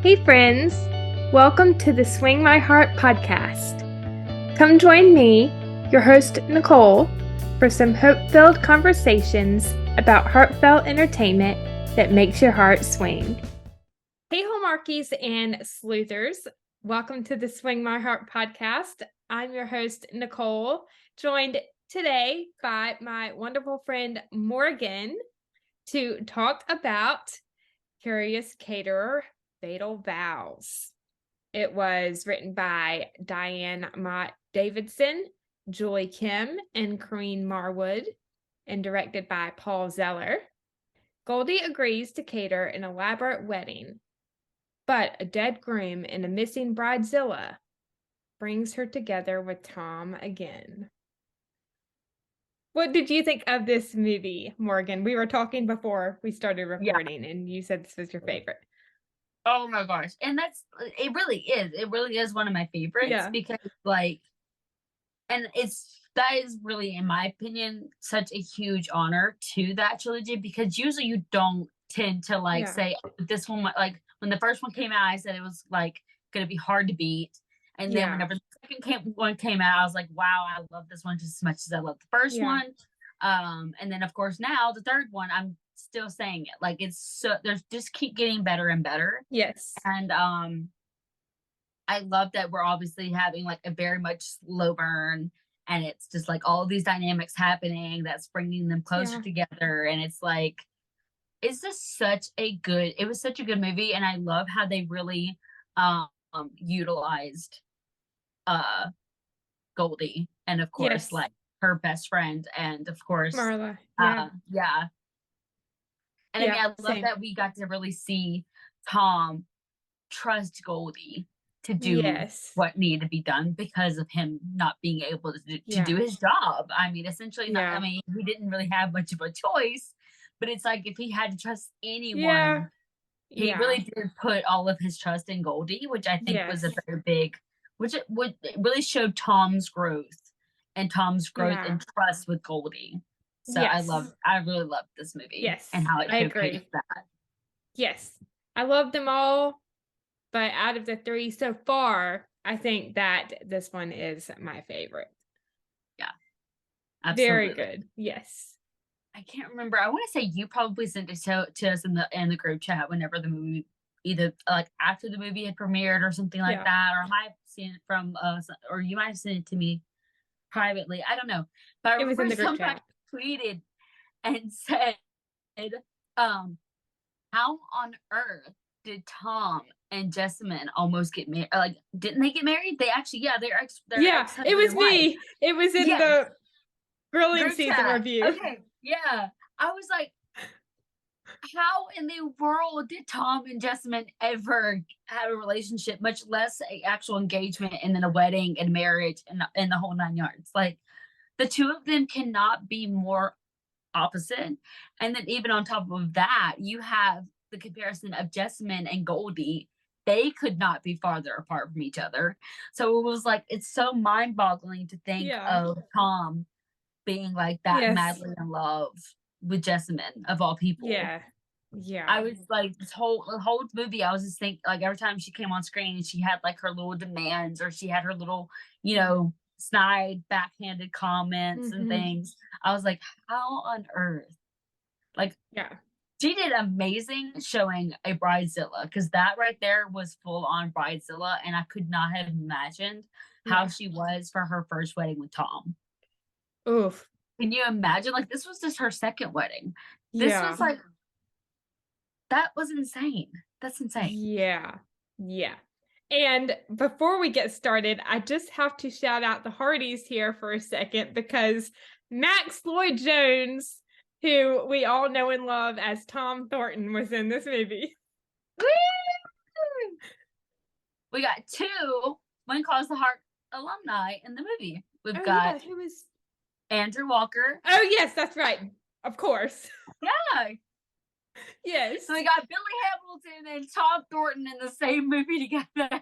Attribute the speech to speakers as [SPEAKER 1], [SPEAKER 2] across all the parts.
[SPEAKER 1] Hey friends, welcome to the Swing My Heart podcast. Come join me, your host Nicole, for some hope-filled conversations about heartfelt entertainment that makes your heart swing. Hey Hallmarkies and Sleuthers, welcome to the Swing My Heart podcast. I'm your host Nicole, joined today by my wonderful friend Morgan to talk about Curious Caterer, Fatal Vows. It was written by Diane Mott Davidson, Julie Kim, and Corinne Marwood, and directed by Paul Zeller. Goldie agrees to cater an elaborate wedding, but a dead groom and a missing bridezilla brings her together with Tom again. What did you think of this movie, Morgan? We were talking before we started recording, and you said this was your favorite.
[SPEAKER 2] Oh my gosh. And it really is. It really is one of my favorites because that is really, in my opinion, such a huge honor to that trilogy because usually you don't tend to say this one, like when the first one came out, I said it was like going to be hard to beat. And then whenever the second one came out, I was like, wow, I love this one just as much as I love the first one. And then of course now the third one, I'm still saying it. Like there's just keep getting better and better.
[SPEAKER 1] Yes.
[SPEAKER 2] And I love that we're obviously having like a very much slow burn, and it's just like all of these dynamics happening that's bringing them closer together. And it's like, it's just it was such a good movie. And I love how they really utilized Goldie and of course like her best friend and of course
[SPEAKER 1] Marla.
[SPEAKER 2] And I mean, I love that we got to really see Tom trust Goldie to do what needed to be done because of him not being able to do his job. I mean, essentially, I mean, he didn't really have much of a choice, but it's like if he had to trust anyone, he really did put all of his trust in Goldie, which I think was a very big, it really showed Tom's growth and and trust with Goldie. So I really loved this movie and how it showcased that.
[SPEAKER 1] Yes, I love them all, but out of the three so far, I think that this one is my favorite.
[SPEAKER 2] Yeah, absolutely.
[SPEAKER 1] Very good. Yes.
[SPEAKER 2] I can't remember. I want to say you probably sent it to us in the group chat whenever the movie, either like after the movie had premiered or something like that, or I might have seen it from or you might have sent it to me privately. I don't know, but I remember somebody tweeted and said, how on earth did Tom and Jessamine almost get married? Like, didn't they get married? They actually, they're
[SPEAKER 1] it was me. It was in the grilling season review.
[SPEAKER 2] Okay, I was like, how in the world did Tom and Jessamine ever have a relationship, much less an actual engagement and then a wedding and marriage and the whole 9 yards? Like, the two of them cannot be more opposite. And then even on top of that, you have the comparison of Jessamine and Goldie. They could not be farther apart from each other. So it was like, it's so mind-boggling to think of Tom being like that madly in love with Jessamine of all people. I was like, the whole movie, I was just thinking, like, every time she came on screen, she had like her little demands, or she had her little, snide backhanded comments and things. I was like, how on earth? Like, she did amazing showing a bridezilla, because that right there was full on bridezilla, and I could not have imagined how she was for her first wedding with Tom.
[SPEAKER 1] Oof.
[SPEAKER 2] Can you imagine? Like, this was just her second wedding. This was like, that was insane. That's insane.
[SPEAKER 1] Yeah. And before we get started, I just have to shout out the Hardys here for a second, because Max Lloyd-Jones, who we all know and love as Tom Thornton, was in this movie.
[SPEAKER 2] We got 2 When Calls the Heart alumni in the movie. We've got
[SPEAKER 1] who is
[SPEAKER 2] Andrew Walker.
[SPEAKER 1] Oh yes, that's right. Of course.
[SPEAKER 2] Yeah.
[SPEAKER 1] Yes.
[SPEAKER 2] So we got Billy Hamilton and Tom Thornton in the same movie together.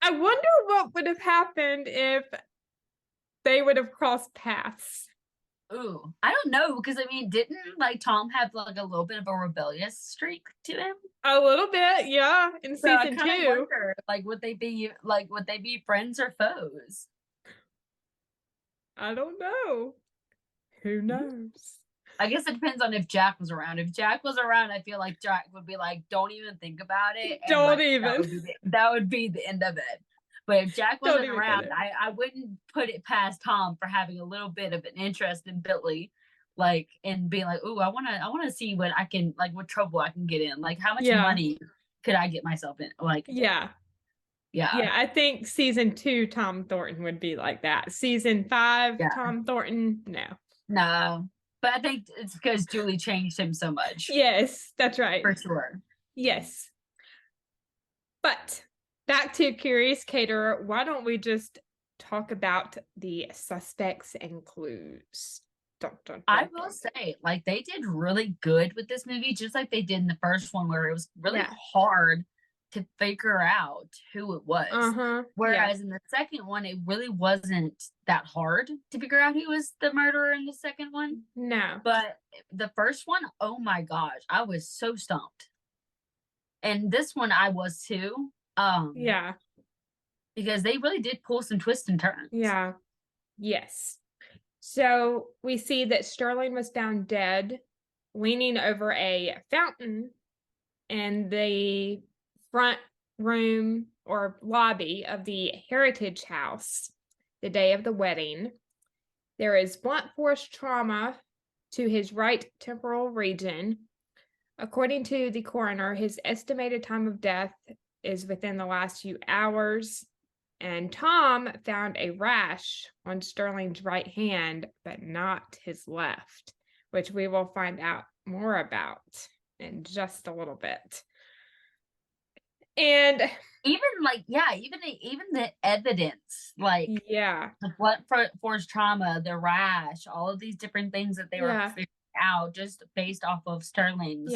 [SPEAKER 1] I wonder what would have happened if they would have crossed paths.
[SPEAKER 2] Ooh, I don't know because I mean, didn't like Tom have like a little bit of a rebellious streak to him?
[SPEAKER 1] A little bit, yeah, in
[SPEAKER 2] So I
[SPEAKER 1] season
[SPEAKER 2] kind of
[SPEAKER 1] 2.
[SPEAKER 2] wonder, like, would they be friends or foes?
[SPEAKER 1] I don't know. Who knows?
[SPEAKER 2] I guess it depends on if Jack was around. If Jack was around, I feel like Jack would be like, "Don't even think about it," and
[SPEAKER 1] Don't
[SPEAKER 2] like
[SPEAKER 1] even.
[SPEAKER 2] that would be the end of it. But if Jack
[SPEAKER 1] Don't
[SPEAKER 2] wasn't
[SPEAKER 1] even go
[SPEAKER 2] around,
[SPEAKER 1] there.
[SPEAKER 2] I wouldn't put it past Tom for having a little bit of an interest in Billy, like and being like, "Ooh, I wanna see what I can like what trouble I can get in. Like how much
[SPEAKER 1] Yeah.
[SPEAKER 2] money could I get myself in?" Like
[SPEAKER 1] Yeah.
[SPEAKER 2] yeah,
[SPEAKER 1] I think season 2 Tom Thornton would be like that. Season 5
[SPEAKER 2] yeah,
[SPEAKER 1] Tom Thornton, no.
[SPEAKER 2] no. But I think it's because Julie changed him so much
[SPEAKER 1] Yes, that's right.
[SPEAKER 2] for sure.
[SPEAKER 1] Yes. But back to Curious Caterer, why don't we just talk about the suspects and clues? Dun, dun,
[SPEAKER 2] I
[SPEAKER 1] dun,
[SPEAKER 2] will
[SPEAKER 1] dun.
[SPEAKER 2] say, like, they did really good with this movie, just like they did in the first one, where it was really
[SPEAKER 1] Yeah.
[SPEAKER 2] hard to figure out who it was.
[SPEAKER 1] Yeah.
[SPEAKER 2] Whereas in the second one, it really wasn't that hard to figure out who was the murderer in the second one.
[SPEAKER 1] No.
[SPEAKER 2] But the first one, oh my gosh, I was so stumped. And this one, I was too.
[SPEAKER 1] Yeah.
[SPEAKER 2] Because they really did pull some twists and turns.
[SPEAKER 1] Yeah. Yes. So we see that Sterling was found dead, leaning over a fountain in the front room or lobby of the Heritage House the day of the wedding. There is blunt force trauma to his right temporal region. According to the coroner, his estimated time of death is within the last few hours. And Tom found a rash on Sterling's right hand, but not his left, which we will find out more about in just a little bit. And
[SPEAKER 2] even like, yeah, even the evidence, like
[SPEAKER 1] yeah,
[SPEAKER 2] the blunt force trauma, the rash, all of these different things that they were figuring out just based off of Sterling's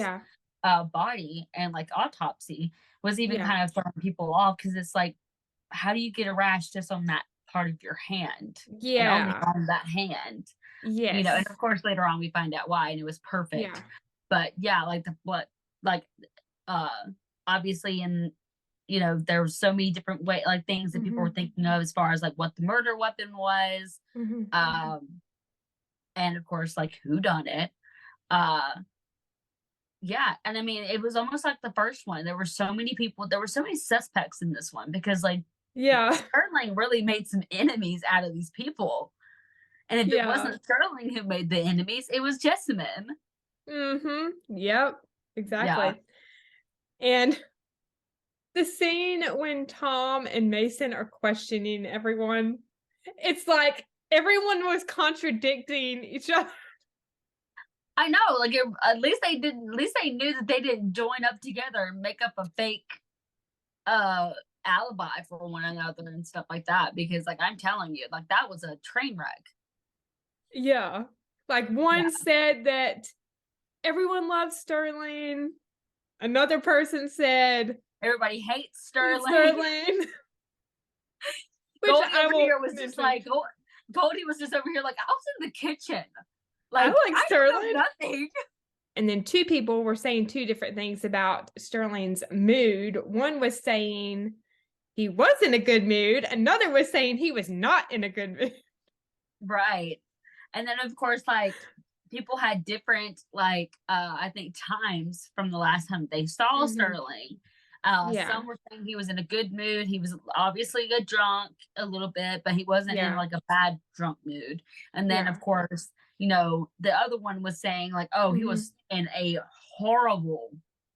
[SPEAKER 2] body and like autopsy was even kind of throwing people off because it's like, how do you get a rash just on that part of your hand? And only on that hand.
[SPEAKER 1] Yes.
[SPEAKER 2] You know, and of course later on we find out why and it was perfect. But yeah, like obviously in you know, there were so many different things that people were thinking of as far as like what the murder weapon was. And of course, like who done it. Yeah, and I mean it was almost like the first one. There were so many people, there were so many suspects in this one because like Sterling really made some enemies out of these people. And if it wasn't Sterling who made the enemies, it was Jessamine.
[SPEAKER 1] Yep, exactly. And the scene when Tom and Mason are questioning everyone, it's like everyone was contradicting each other.
[SPEAKER 2] I know, like at least they knew that they didn't join up together and make up a fake alibi for one another and stuff like that. Because like I'm telling you, like that was a train wreck.
[SPEAKER 1] Yeah. Like one said that everyone loves Sterling. Another person said
[SPEAKER 2] everybody hates Sterling.
[SPEAKER 1] Which
[SPEAKER 2] Goldie over here was just like Goldie was just over here like I was in the kitchen. Like
[SPEAKER 1] I like Sterling.
[SPEAKER 2] Nothing.
[SPEAKER 1] And then two people were saying two different things about Sterling's mood. One was saying he was in a good mood. Another was saying he was not in a good mood.
[SPEAKER 2] Right. And then of course, like people had different I think times from the last time they saw Sterling. Some were saying he was in a good mood. He was obviously a drunk a little bit, but he wasn't in like a bad drunk mood. And then of course, you know, the other one was saying like, oh, he was in a horrible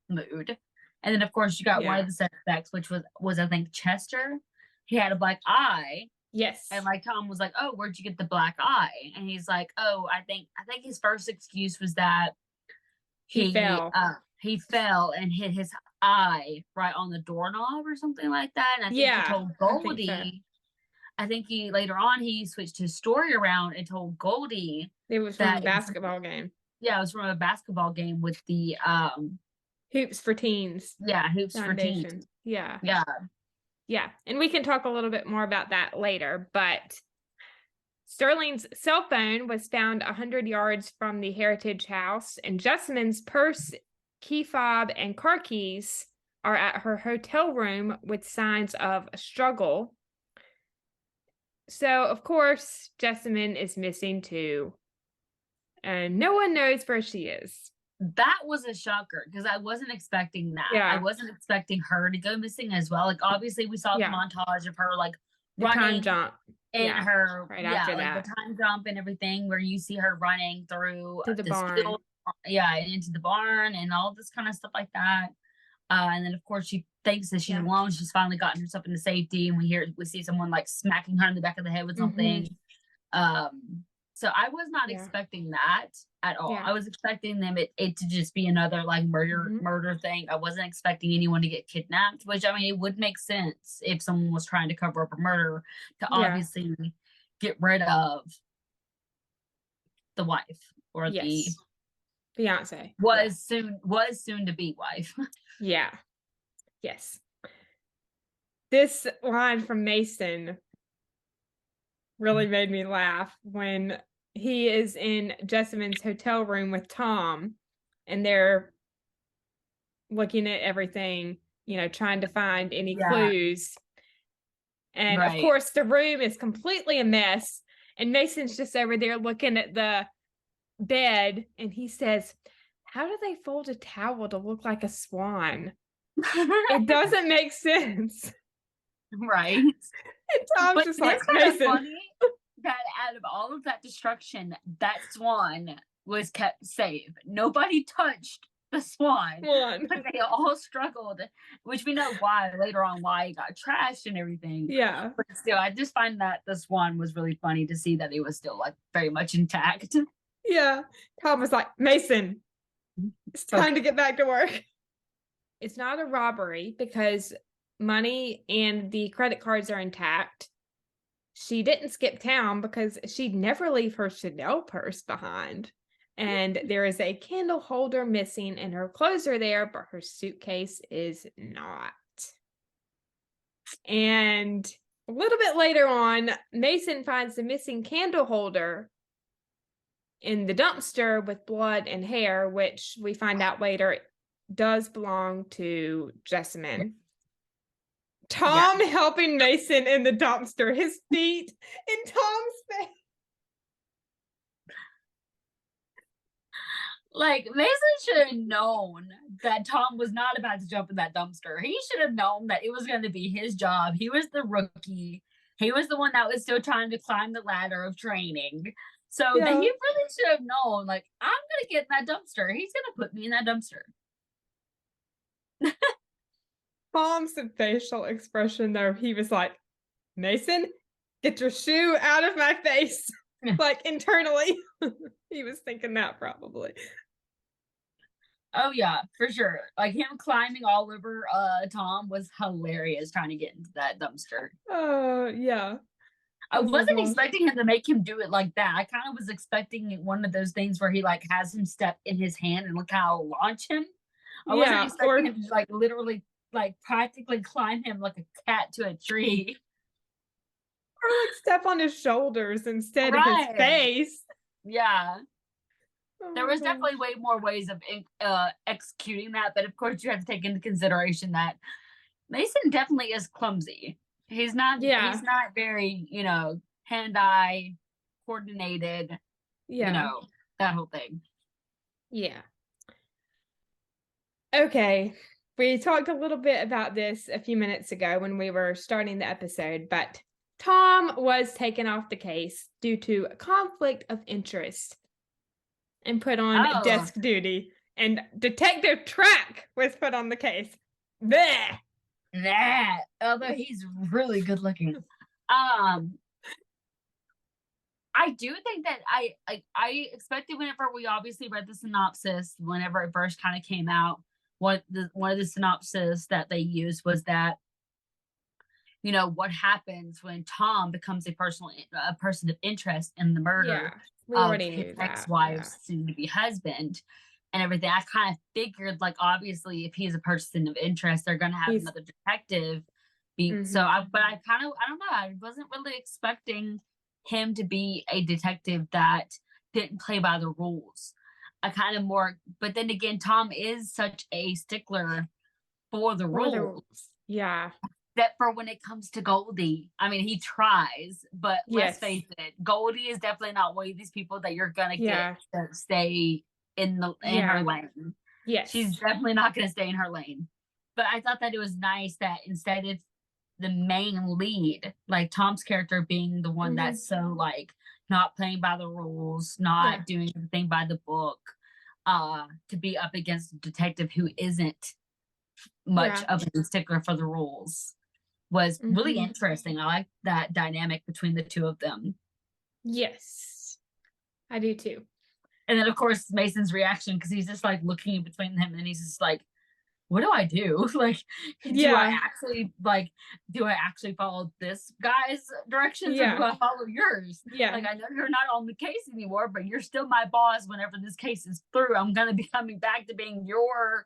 [SPEAKER 2] mood. And then of course you got one of the suspects, which was I think Chester. He had a black eye.
[SPEAKER 1] Yes.
[SPEAKER 2] And like Tom was like, oh, where'd you get the black eye? And he's like, oh, I think his first excuse was that he fell and hit his eye right on the doorknob or something like that. And I think he told Goldie. I think he later on he switched his story around and told Goldie
[SPEAKER 1] it was from a basketball game.
[SPEAKER 2] Yeah, it was from a basketball game with the
[SPEAKER 1] Hoops for Teens.
[SPEAKER 2] Yeah, Hoops Foundation. For Teens.
[SPEAKER 1] Yeah. And we can talk a little bit more about that later, but Sterling's cell phone was found 100 yards from the Heritage House, and Jessamyn's purse, key fob, and car keys are at her hotel room with signs of a struggle. So, of course, Jessamyn is missing too, and no one knows where she is.
[SPEAKER 2] That was a shocker because I wasn't expecting that.
[SPEAKER 1] Yeah.
[SPEAKER 2] I wasn't expecting her to go missing as well. Like, obviously, we saw the montage of her, like, running.
[SPEAKER 1] Time jump.
[SPEAKER 2] And her,
[SPEAKER 1] after
[SPEAKER 2] like
[SPEAKER 1] that.
[SPEAKER 2] the time jump and everything, where you see her running through
[SPEAKER 1] to the barn.
[SPEAKER 2] field, and into the barn and all this kind of stuff like that. And then, of course, she thinks that she's alone. She's finally gotten herself into safety, and we see someone like smacking her in the back of the head with something. So I was not expecting that at all. I was expecting it to just be another like murder thing. I wasn't expecting anyone to get kidnapped, which, I mean, it would make sense if someone was trying to cover up a murder to obviously get rid of the wife or the
[SPEAKER 1] fiance
[SPEAKER 2] was soon to be wife.
[SPEAKER 1] Yes. This line from Mason really made me laugh when he is in Jessamyn's hotel room with Tom, and they're looking at everything, trying to find any clues. And of course, the room is completely a mess. And Mason's just over there looking at the bed, and he says, "How do they fold a towel to look like a swan? It doesn't make sense."
[SPEAKER 2] Right.
[SPEAKER 1] And Tom's just like, Mason.
[SPEAKER 2] Funny that out of all of that destruction, that swan was kept safe. Nobody touched the swan. But they all struggled, which we know why later on, why it got trashed and everything.
[SPEAKER 1] Yeah.
[SPEAKER 2] But still, I just find that the swan was really funny to see that it was still like very much intact.
[SPEAKER 1] Yeah. Tom was like, "Mason, it's time to get back to work." It's not a robbery because money and the credit cards are intact. She didn't skip town because she'd never leave her Chanel purse behind. And there is a candle holder missing, and her clothes are there, but her suitcase is not. And a little bit later on, Mason finds the missing candle holder in the dumpster with blood and hair, which we find out later does belong to Jessamyn. Tom helping Mason in the dumpster, his feet in Tom's face.
[SPEAKER 2] Like, Mason should have known that Tom was not about to jump in that dumpster. He should have known that it was going to be his job. He was the rookie. He was the one that was still trying to climb the ladder of training. So that he really should have known, like, I'm going to get in that dumpster. He's going to put me in that dumpster.
[SPEAKER 1] Tom's facial expression, though, he was like, "Mason, get your shoe out of my face." Like, internally. He was thinking that probably.
[SPEAKER 2] Oh, yeah, for sure. Like, him climbing all over Tom was hilarious trying to get into that dumpster.
[SPEAKER 1] Oh, yeah.
[SPEAKER 2] I wasn't expecting him to make him do it like that. I kind of was expecting one of those things where he, like, has him step in his hand and look how I'll launch him. I wasn't expecting him to, like, literally, like, practically climb him like a cat to a tree.
[SPEAKER 1] Or, like, step on his shoulders instead of his face.
[SPEAKER 2] Yeah. There was definitely way more ways of executing that, but of course you have to take into consideration that Mason definitely is clumsy. He's not very, hand-eye coordinated, that whole thing.
[SPEAKER 1] Yeah. Okay. We talked a little bit about this a few minutes ago when we were starting the episode, but Tom was taken off the case due to a conflict of interest and put on desk duty, and Detective Track was put on the case. Blech!
[SPEAKER 2] That, although he's really good looking. I do think that I expected whenever we obviously read the synopsis, whenever it first kind of came out, one of the synopsis that they used was that, what happens when Tom becomes a person of interest in the murder of his ex-wife's soon-to-be husband and everything. I kind of figured, like, obviously, if he's a person of interest, they're going to have another detective be. So, I don't know. I wasn't really expecting him to be a detective that didn't play by the rules. I kind of more, but then again, Tom is such a stickler for the rules.
[SPEAKER 1] Yeah.
[SPEAKER 2] Except for when it comes to Goldie. I mean, he tries, but let's face it, Goldie is definitely not one of these people that you're gonna get to stay in her lane.
[SPEAKER 1] Yes.
[SPEAKER 2] She's definitely not gonna stay in her lane. But I thought that it was nice that instead of the main lead, like Tom's character being the one that's so like not playing by the rules, not doing everything by the book, to be up against a detective who isn't much of a stickler for the rules was really interesting. I like that dynamic between the two of them.
[SPEAKER 1] Yes, I do too.
[SPEAKER 2] And then of course Mason's reaction, because he's just like looking in between them and he's just like, what do I do? Like, do I actually follow this guy's directions or do I follow yours?
[SPEAKER 1] Yeah.
[SPEAKER 2] Like, I know you're not on the case anymore, but you're still my boss. Whenever this case is through, I'm going to be coming back to being your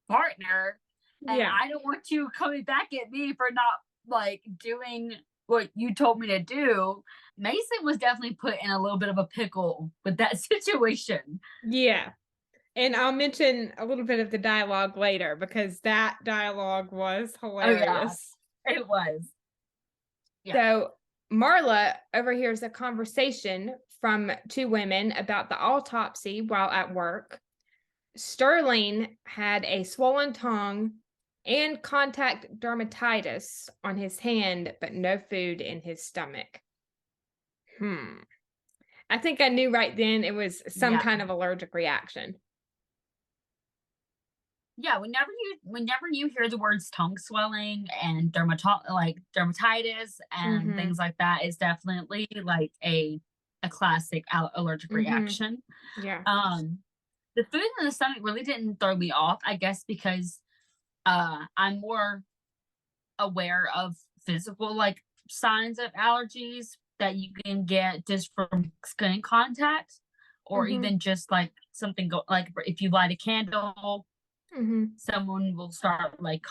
[SPEAKER 2] partner. And I don't want you coming back at me for not like doing what you told me to do. Mason was definitely put in a little bit of a pickle with that situation.
[SPEAKER 1] Yeah. And I'll mention a little bit of the dialogue later because that dialogue was hilarious.
[SPEAKER 2] Oh, yeah. It was.
[SPEAKER 1] Yeah. So Marla overhears a conversation from two women about the autopsy while at work. Sterling had a swollen tongue and contact dermatitis on his hand, but no food in his stomach. I think I knew right then it was some kind of allergic reaction.
[SPEAKER 2] Yeah, whenever you hear the words tongue swelling and dermatitis and things like that, it's definitely like a classic allergic reaction.
[SPEAKER 1] Yeah.
[SPEAKER 2] The food in the stomach really didn't throw me off, I guess, because I'm more aware of physical like signs of allergies that you can get just from skin contact or even just like something like if you light a candle, someone will start like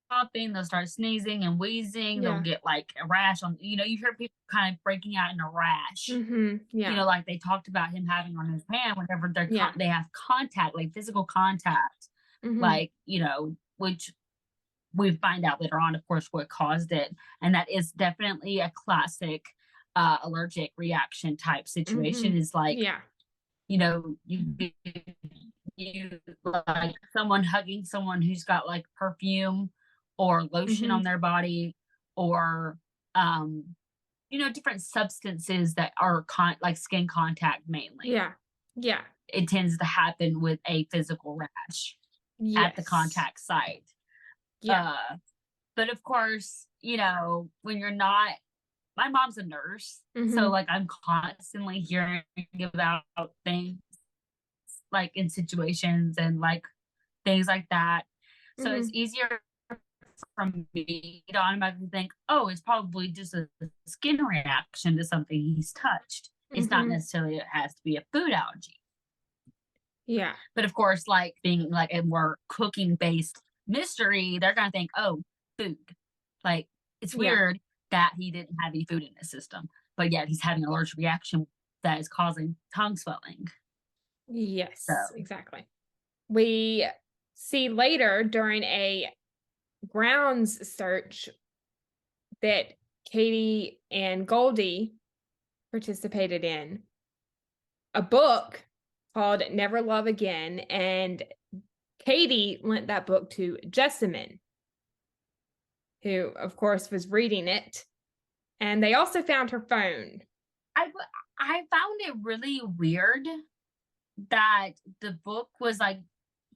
[SPEAKER 2] coughing, they'll start sneezing and wheezing, they'll get like a rash on, you hear people kind of breaking out in a rash. Like they talked about him having on his hand whenever they have contact, like physical contact, like, which we find out later on, of course, what caused it. And that is definitely a classic allergic reaction type situation is like, you like someone hugging someone who's got like perfume or lotion on their body or different substances that are like skin contact mainly. It tends to happen with a physical rash at the contact site. But of course, when you're not, my mom's a nurse, so like I'm constantly hearing about things like in situations and like things like that. So it's easier for me to automatically think, oh, it's probably just a skin reaction to something he's touched. It's not necessarily it has to be a food allergy.
[SPEAKER 1] Yeah.
[SPEAKER 2] But of course, like being like a more cooking based mystery, they're gonna think, oh, food. Like it's weird that he didn't have any food in his system, but yet he's having an allergic reaction that is causing tongue swelling.
[SPEAKER 1] Yes, exactly. We see later during a grounds search that Katie and Goldie participated in a book called Never Love Again, and Katie lent that book to Jessamine, who, of course, was reading it, and they also found her phone.
[SPEAKER 2] I found it really weird that the book was like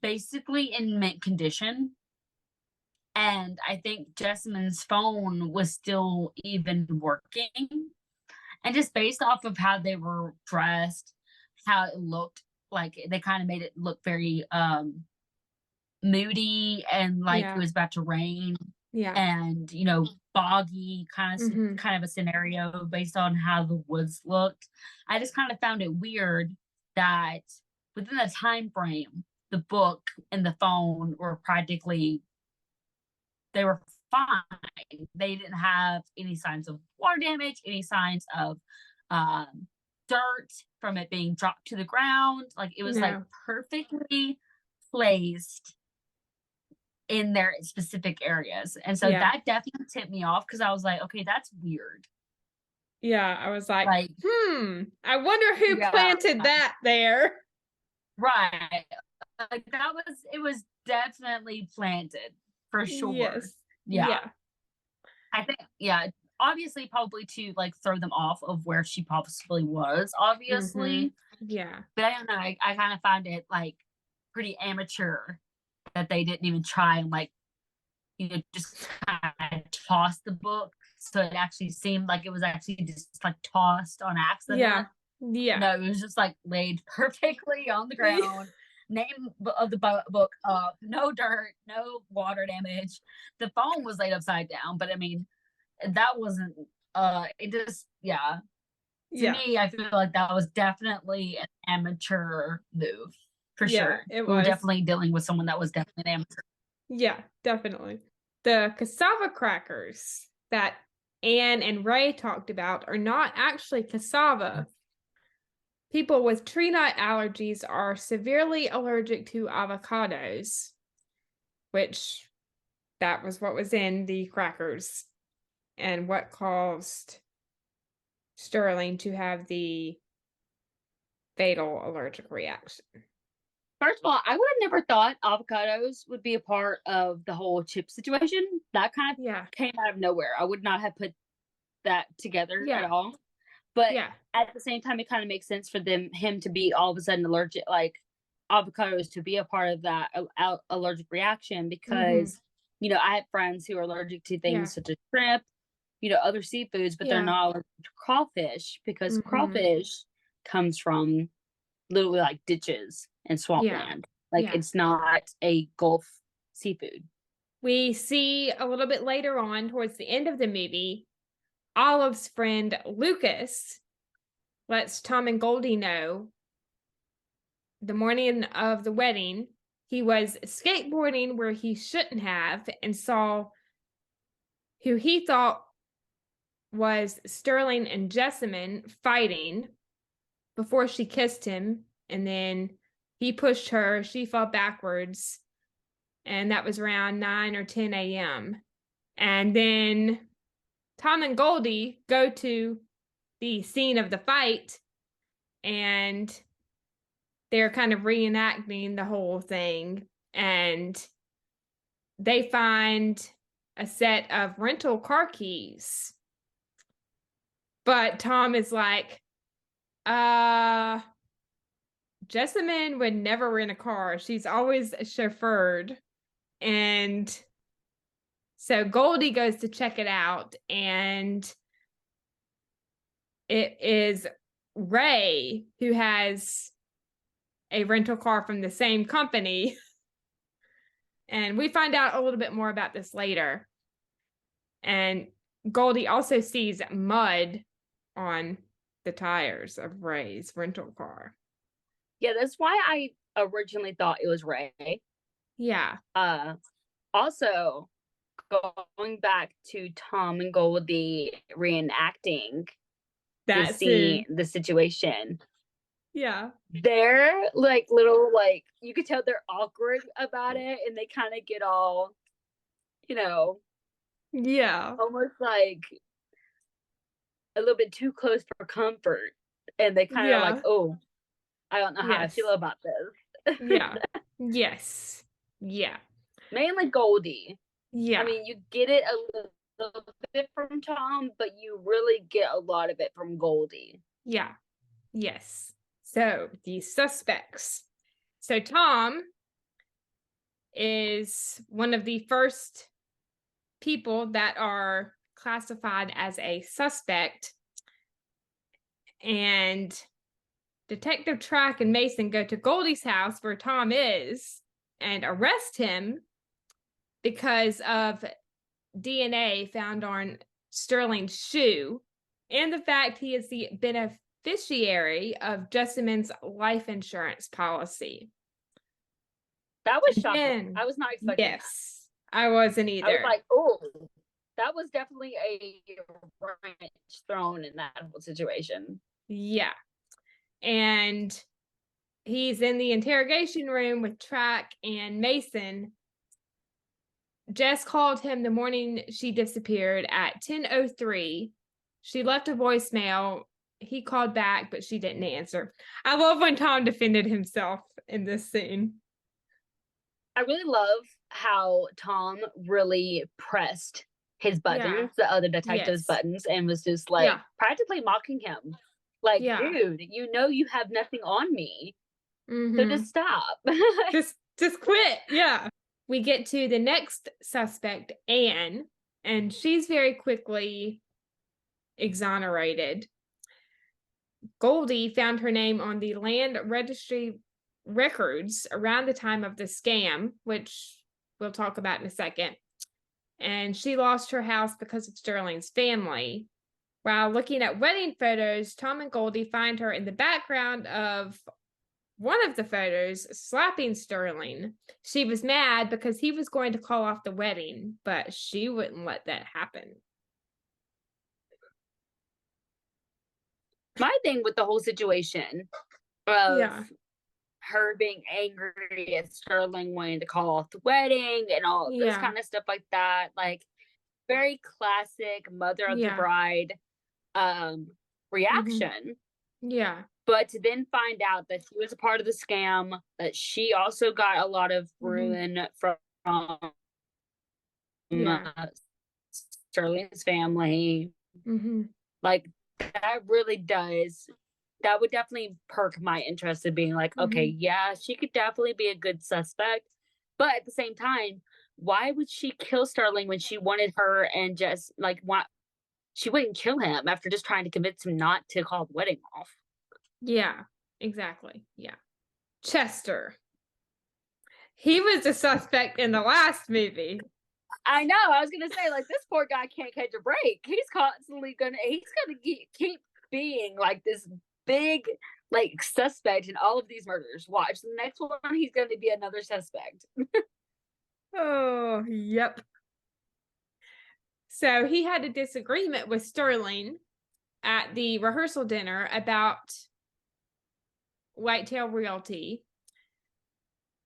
[SPEAKER 2] basically in mint condition, and I think Jessamine's phone was still even working, and just based off of how they were dressed, how it looked, like they kind of made it look very moody and like it was about to rain and foggy kind of a scenario based on how the woods looked. I just kind of found it weird that within the time frame the book and the phone were practically, they were fine. They didn't have any signs of water damage, any signs of dirt from it being dropped to the ground. Like it was like
[SPEAKER 1] No.
[SPEAKER 2] perfectly placed in their specific areas. And so
[SPEAKER 1] Yeah.
[SPEAKER 2] that definitely tipped me off because I was like, okay, that's weird.
[SPEAKER 1] Yeah, I was like,
[SPEAKER 2] Like,
[SPEAKER 1] I wonder who
[SPEAKER 2] yeah.
[SPEAKER 1] planted that there.
[SPEAKER 2] Right. Like it was definitely planted for sure.
[SPEAKER 1] Yes.
[SPEAKER 2] Yeah.
[SPEAKER 1] Yeah.
[SPEAKER 2] I think, yeah, obviously probably to like throw them off of where she possibly was, obviously.
[SPEAKER 1] Yeah.
[SPEAKER 2] But I don't know. I kind of found it like pretty amateur that they didn't even try and like, just kind of toss the book. So it actually seemed like it was actually just like tossed on accident.
[SPEAKER 1] Yeah. Yeah.
[SPEAKER 2] No, it was just like laid perfectly on the ground. Name of the book up, no dirt, no water damage. The phone was laid upside down, but I mean, that wasn't, it just, yeah. To me, I feel like that was definitely an amateur move for sure.
[SPEAKER 1] It
[SPEAKER 2] We were
[SPEAKER 1] was.
[SPEAKER 2] definitely dealing with someone that was definitely an amateur.
[SPEAKER 1] Yeah, definitely. The cassava crackers that Anne and Ray talked about are not actually cassava. People with tree nut allergies are severely allergic to avocados, which that was what was in the crackers and what caused Sterling to have the fatal allergic reaction.
[SPEAKER 2] First of all, I would have never thought avocados would be a part of the whole chip situation. That kind of came out of nowhere. I would not have put that together at all. But at the same time, it kind of makes sense for him to be all of a sudden allergic, like avocados to be a part of that allergic reaction because, I have friends who are allergic to things such as shrimp, other seafoods, but they're not allergic to crawfish because crawfish comes from literally like ditches and swampland. Like it's not a Gulf seafood.
[SPEAKER 1] We see a little bit later on, towards the end of the movie, Olive's friend Lucas lets Tom and Goldie know the morning of the wedding he was skateboarding where he shouldn't have and saw who he thought was Sterling and Jessamine fighting before she kissed him, and then he pushed her, she fell backwards, and that was around 9 or 10 a.m. And then Tom and Goldie go to the scene of the fight, and they're kind of reenacting the whole thing, and they find a set of rental car keys. But Tom is like, Jessamine would never rent a car. She's always chauffeured. And so Goldie goes to check it out, and it is Ray who has a rental car from the same company. And we find out a little bit more about this later. And Goldie also sees mud on the tires of Ray's rental car.
[SPEAKER 2] Yeah, that's why I originally thought it was Ray.
[SPEAKER 1] Yeah.
[SPEAKER 2] Also, going back to Tom and Goldie reenacting the situation.
[SPEAKER 1] Yeah.
[SPEAKER 2] They're like little, like, you could tell they're awkward about it, and they kind of get all, almost like a little bit too close for comfort. And they kind of like, oh, I don't know how I feel about this.
[SPEAKER 1] Yes. Yeah.
[SPEAKER 2] Mainly Goldie.
[SPEAKER 1] Yeah.
[SPEAKER 2] I mean, you get it a little bit from Tom, but you really get a lot of it from Goldie.
[SPEAKER 1] Yeah. Yes. So, the suspects. So, Tom is one of the first people that are classified as a suspect. And Detective Track and Mason go to Goldie's house where Tom is and arrest him because of DNA found on Sterling's shoe and the fact he is the beneficiary of Jessamine's life insurance policy.
[SPEAKER 2] That was shocking. I was not expecting that.
[SPEAKER 1] I wasn't
[SPEAKER 2] I was
[SPEAKER 1] either.
[SPEAKER 2] like, oh, that was definitely a wrench thrown in that whole situation.
[SPEAKER 1] Yeah. And he's in the interrogation room with Track and Mason. Jess called him the morning she disappeared at 10:03. She left a voicemail. He called back, but she didn't answer. I love when Tom defended himself in this scene.
[SPEAKER 2] I really love how Tom really pressed his buttons, the other detective's
[SPEAKER 1] Yes.
[SPEAKER 2] buttons, and was just like practically mocking him. Like, dude, you know you have nothing on me. So just stop.
[SPEAKER 1] just quit. Yeah. We get to the next suspect, Anne, and she's very quickly exonerated. Goldie found her name on the land registry records around the time of the scam, which we'll talk about in a second. And she lost her house because of Sterling's family. While looking at wedding photos, Tom and Goldie find her in the background of one of the photos slapping Sterling. She was mad because he was going to call off the wedding, but she wouldn't let that happen.
[SPEAKER 2] My thing with the whole situation of her being angry at Sterling wanting to call off the wedding and all this kind of stuff like that, like very classic mother of the bride reaction.
[SPEAKER 1] Yeah.
[SPEAKER 2] But to then find out that she was a part of the scam, that she also got a lot of ruin from Sterling's family. Like, that really does, that would definitely perk my interest in being like, okay, yeah, she could definitely be a good suspect. But at the same time, why would she kill Sterling when she wanted her and just like, why she wouldn't kill him after just trying to convince him not to call the wedding off?
[SPEAKER 1] Yeah, exactly. Yeah. Chester. He was a suspect in the last movie.
[SPEAKER 2] I know. I was gonna say, like, this poor guy can't catch a break. He's constantly gonna keep being like this big like suspect in all of these murders. Watch the next one; he's gonna be another suspect.
[SPEAKER 1] Oh, yep. So he had a disagreement with Sterling at the rehearsal dinner about Whitetail Realty.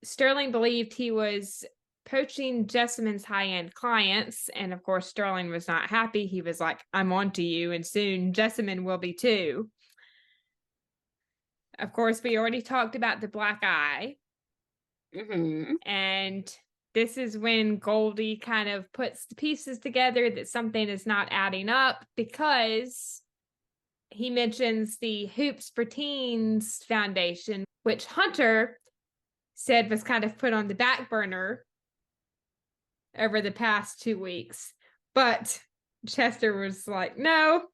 [SPEAKER 1] Sterling believed he was poaching Jessamyn's high-end clients, and of course Sterling was not happy. He was like, I'm on to you, and soon Jessamyn will be too. Of course, we already talked about the black eye. And this is when Goldie kind of puts the pieces together that something is not adding up, because he mentions the Hoops for Teens Foundation, which Hunter said was kind of put on the back burner over the past 2 weeks. But Chester was like, no.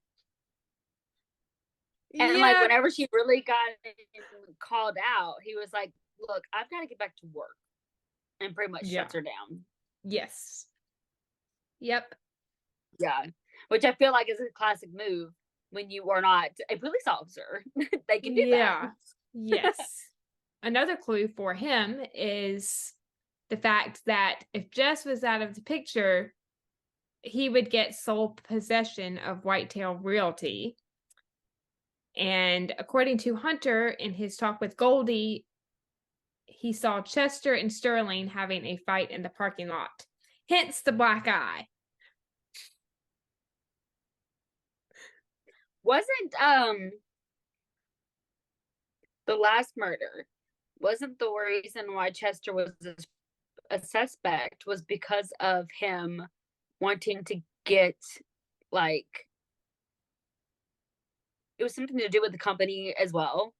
[SPEAKER 2] And like whenever she really got called out, he was like, look, I've got to get back to work. And pretty much shuts her down.
[SPEAKER 1] Yes. Yep.
[SPEAKER 2] Yeah. Which I feel like is a classic move when you are not a police officer. They can do that.
[SPEAKER 1] Yes. Another clue for him is the fact that if Jess was out of the picture, he would get sole possession of Whitetail Realty. And according to Hunter, in his talk with Goldie, he saw Chester and Sterling having a fight in the parking lot. Hence the black eye.
[SPEAKER 2] Wasn't the last murder, wasn't the reason why Chester was a suspect was because of him wanting to get, like, it was something to do with the company as well?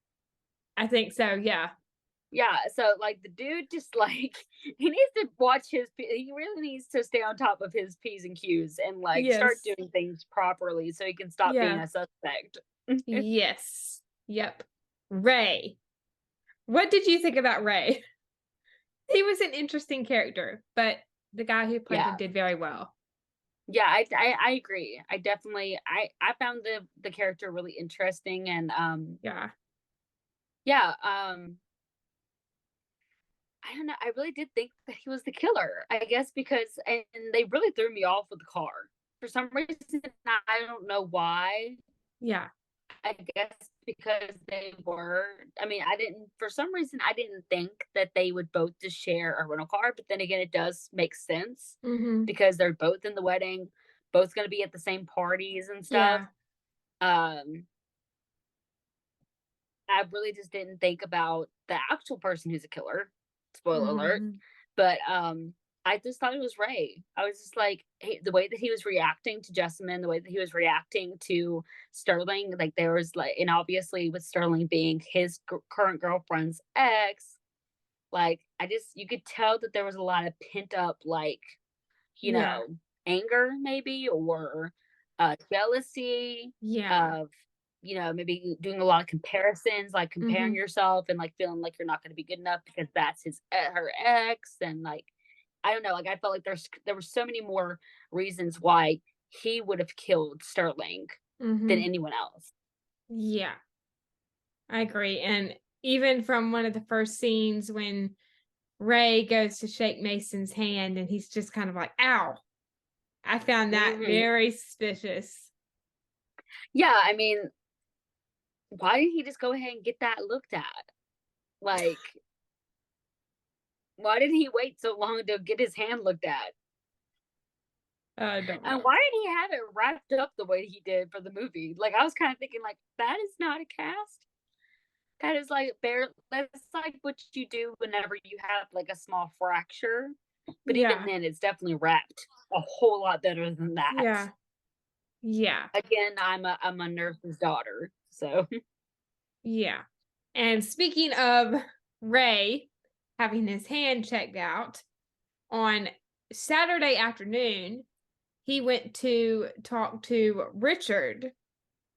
[SPEAKER 1] I think so, yeah.
[SPEAKER 2] Yeah, so like the dude just like he needs to watch he really needs to stay on top of his P's and Q's and like start doing things properly so he can stop being a suspect.
[SPEAKER 1] Yes. Yep. Ray. What did you think about Ray? He was an interesting character, but the guy who played him did very well.
[SPEAKER 2] Yeah, I agree. I definitely I found the character really interesting and I don't know. I really did think that he was the killer. I guess because and they really threw me off with the car. For some reason, I don't know why.
[SPEAKER 1] Yeah.
[SPEAKER 2] I guess because they were. I mean, I didn't. For some reason, I didn't think that they would both just share a rental car. But then again, it does make sense
[SPEAKER 1] Mm-hmm.
[SPEAKER 2] because they're both in the wedding, both going to be at the same parties and stuff.
[SPEAKER 1] Yeah.
[SPEAKER 2] Um, I really just didn't think about the actual person who's a killer. Spoiler alert.
[SPEAKER 1] Mm-hmm.
[SPEAKER 2] But I just thought it was Ray. I was just like the way that he was reacting to Jessamine, the way that he was reacting to Sterling, like there was like, and obviously with Sterling being his current girlfriend's ex, like I just you could tell that there was a lot of pent up like, you
[SPEAKER 1] Yeah.
[SPEAKER 2] know, anger maybe or jealousy
[SPEAKER 1] Yeah.
[SPEAKER 2] of maybe doing a lot of comparisons, like comparing
[SPEAKER 1] Mm-hmm.
[SPEAKER 2] yourself and like feeling like you're not going to be good enough because that's her ex, and like I don't know, like I felt like there were so many more reasons why he would have killed Sterling than
[SPEAKER 1] Mm-hmm.
[SPEAKER 2] anyone else.
[SPEAKER 1] Yeah. I agree. And even from one of the first scenes when Ray goes to shake Mason's hand and he's just kind of like, ow. I found that
[SPEAKER 2] Hmm.
[SPEAKER 1] very suspicious.
[SPEAKER 2] Yeah, I mean, why didn't he just go ahead and get that looked at? Like, why did he wait so long to get his hand looked at?
[SPEAKER 1] I don't
[SPEAKER 2] And
[SPEAKER 1] know.
[SPEAKER 2] why did he have it wrapped up the way he did for the movie? Like, I was kind of thinking, like, that is not a cast. That is like bare. That's like what you do whenever you have like a small fracture. But even
[SPEAKER 1] Yeah.
[SPEAKER 2] then, it's definitely wrapped a whole lot better than that.
[SPEAKER 1] Yeah. Yeah.
[SPEAKER 2] Again, I'm a nurse's daughter, so
[SPEAKER 1] Yeah. And speaking of Ray having his hand checked out, on Saturday afternoon, he went to talk to Richard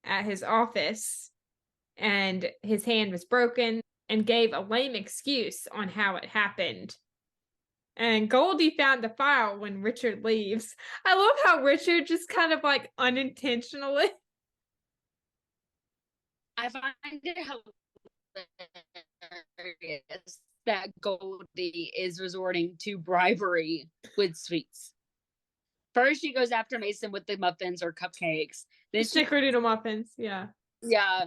[SPEAKER 1] at his office, and his hand was broken and gave a lame excuse on how it happened. And Goldie found the file when Richard leaves. I love how Richard just kind of like unintentionally.
[SPEAKER 2] I find it hilarious that Goldie is resorting to bribery with sweets. First, she goes after Mason with the muffins or cupcakes. Then she,
[SPEAKER 1] Snickerdoodle muffins, yeah.
[SPEAKER 2] yeah,